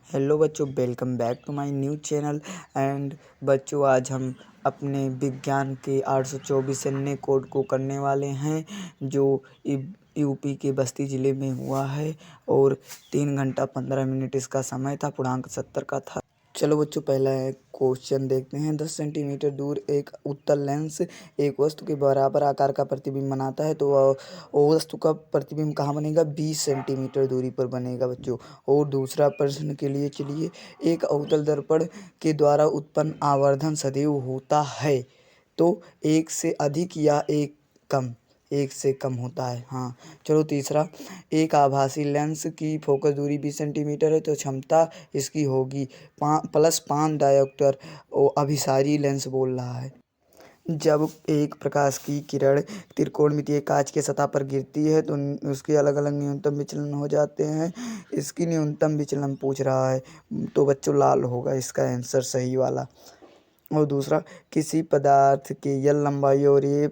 Hello बच्चों, welcome back to my new channel. And बच्चों, आज हम अपने विज्ञान के 824 अन्य कोड को करने वाले हैं जो यूपी के बस्ती ज़िले में हुआ है और 3 घंटा 15 मिनट इसका समय था। पूर्णांक 70 का था। चलो बच्चों, पहला क्वेश्चन देखते हैं। 10 सेंटीमीटर दूर एक उत्तल लेंस एक वस्तु के बराबर आकार का प्रतिबिंब बनाता है, तो वो वस्तु का प्रतिबिंब कहाँ बनेगा? 20 सेंटीमीटर दूरी पर बनेगा बच्चों। और दूसरा प्रश्न के लिए चलिए, एक अवतल दर्पण के द्वारा उत्पन्न आवर्धन सदैव होता है, तो एक से अधिक या एक से कम होता है। हाँ, चलो तीसरा, एक आभासी लेंस की फोकस दूरी 20 सेंटीमीटर है, तो क्षमता इसकी होगी +5 डायोप्टर। अभिसारी लेंस बोल रहा है। जब एक प्रकाश की किरण त्रिकोणमितीय कांच के सतह पर गिरती है तो उसके अलग अलग न्यूनतम विचलन हो जाते हैं। इसकी न्यूनतम विचलन पूछ रहा है, तो बच्चों लाल होगा इसका आंसर सही वाला। और दूसरा, किसी पदार्थ के यल लंबाई और ये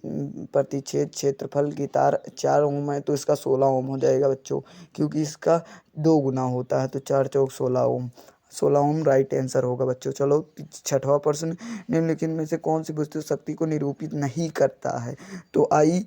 प्रतिच्छेद क्षेत्रफल की तार 4 ओम है, तो इसका 16 ओम हो जाएगा बच्चों, क्योंकि इसका 2 गुना होता है, तो 4 चौक 16 ओम। 16 ओम राइट आंसर होगा बच्चों। चलो छठवां प्रश्न, निम्नलिखित में से कौन सी वस्तु शक्ति को निरूपित नहीं करता है? तो आई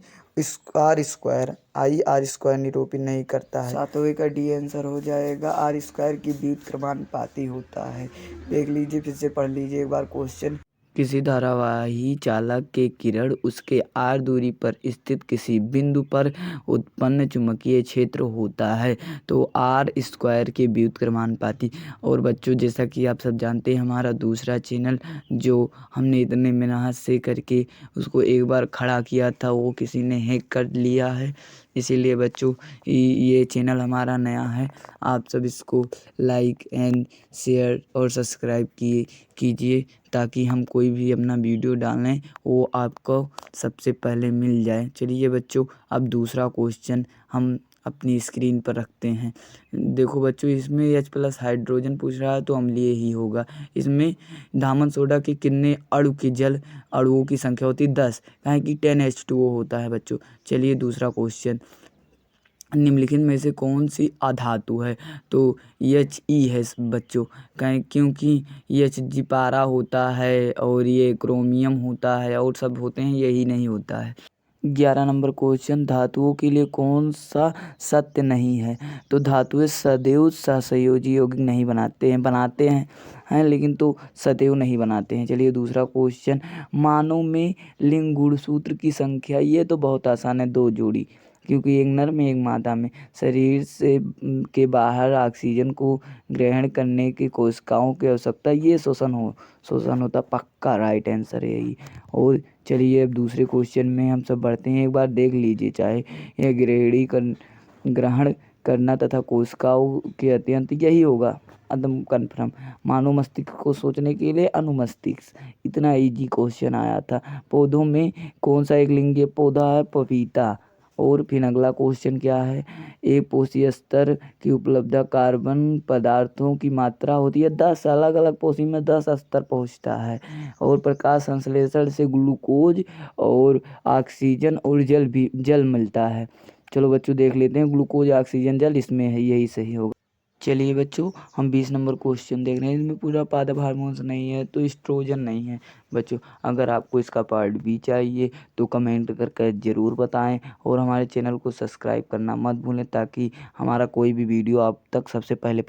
आर स्क्वायर निरूपित नहीं करता है। सातवें का डी आंसर हो जाएगा। आर स्क्वायर की व्युत्क्रमानुपाती होता है। देख लीजिए, फिर से पढ़ लीजिए एक बार क्वेश्चन। किसी धारावाही चालक के किरण उसके आर दूरी पर स्थित किसी बिंदु पर उत्पन्न चुंबकीय क्षेत्र होता है, तो आर स्क्वायर के व्युत्क्रमानुपाती। और बच्चों, जैसा कि आप सब जानते हैं, हमारा दूसरा चैनल जो हमने इतने मेहनत से करके उसको एक बार खड़ा किया था, वो किसी ने हैक कर लिया है। इसीलिए बच्चों, ये चैनल हमारा नया है। आप सब इसको लाइक एंड शेयर और सब्सक्राइब कीजिए, ताकि हम कोई भी अपना वीडियो डालें वो आपको सबसे पहले मिल जाए। चलिए बच्चों, अब दूसरा क्वेश्चन हम अपनी स्क्रीन पर रखते हैं। देखो बच्चों, इसमें H+ हाइड्रोजन पूछ रहा है, तो अम्लीय ही होगा। इसमें दामन सोडा के कितने अणु की जल अणुओं की संख्या होती है? 10, कहें कि 10H2O होता है बच्चों। चलिए दूसरा क्वेश्चन, निम्नलिखित में से कौन सी अधातु है? तो He है बच्चों, क्योंकि Hg पारा होता है और ये क्रोमियम होता है और सब होते हैं, यही नहीं होता है। 11 नंबर क्वेश्चन, धातुओं के लिए कौन सा सत्य नहीं है? तो धातुएं सदैव सहसंयोजी यौगिक नहीं बनाते हैं लेकिन तो सदैव नहीं बनाते हैं। चलिए दूसरा क्वेश्चन, मानव में लिंग गुणसूत्र की संख्या, ये तो बहुत आसान है, 2 जोड़ी, क्योंकि एक नर में एक मादा में। शरीर से के बाहर ऑक्सीजन को ग्रहण करने की कोशिकाओं की आवश्यकता, ये शोषण होता, पक्का राइट आंसर है यही। और चलिए अब दूसरे क्वेश्चन में हम सब बढ़ते हैं। एक बार देख लीजिए, चाहे यह ग्रहण करना तथा कोशिकाओं के अत्यंत, यही होगा एकदम कन्फर्म। मानव मस्तिष्क को सोचने के लिए अनुमस्तिष्क, इतना इजी क्वेश्चन आया था। पौधों में कौन सा एक लिंगीय पौधा है? पपीता। और फिर अगला क्वेश्चन क्या है? एक पोषी स्तर की उपलब्ध कार्बन पदार्थों की मात्रा होती है 10, अलग अलग पोषी में 10 स्तर पहुंचता है। और प्रकाश संश्लेषण से ग्लूकोज और ऑक्सीजन और जल मिलता है। चलो बच्चों देख लेते हैं, ग्लूकोज ऑक्सीजन जल इसमें है, यही सही होगा। चलिए बच्चों, हम 20 नंबर क्वेश्चन देख रहे हैं। इसमें पूरा पादप हार्मोन्स नहीं है, तो एस्ट्रोजन नहीं है बच्चों। अगर आपको इसका पार्ट भी चाहिए तो कमेंट करके ज़रूर बताएं, और हमारे चैनल को सब्सक्राइब करना मत भूलें, ताकि हमारा कोई भी वीडियो आप तक सबसे पहले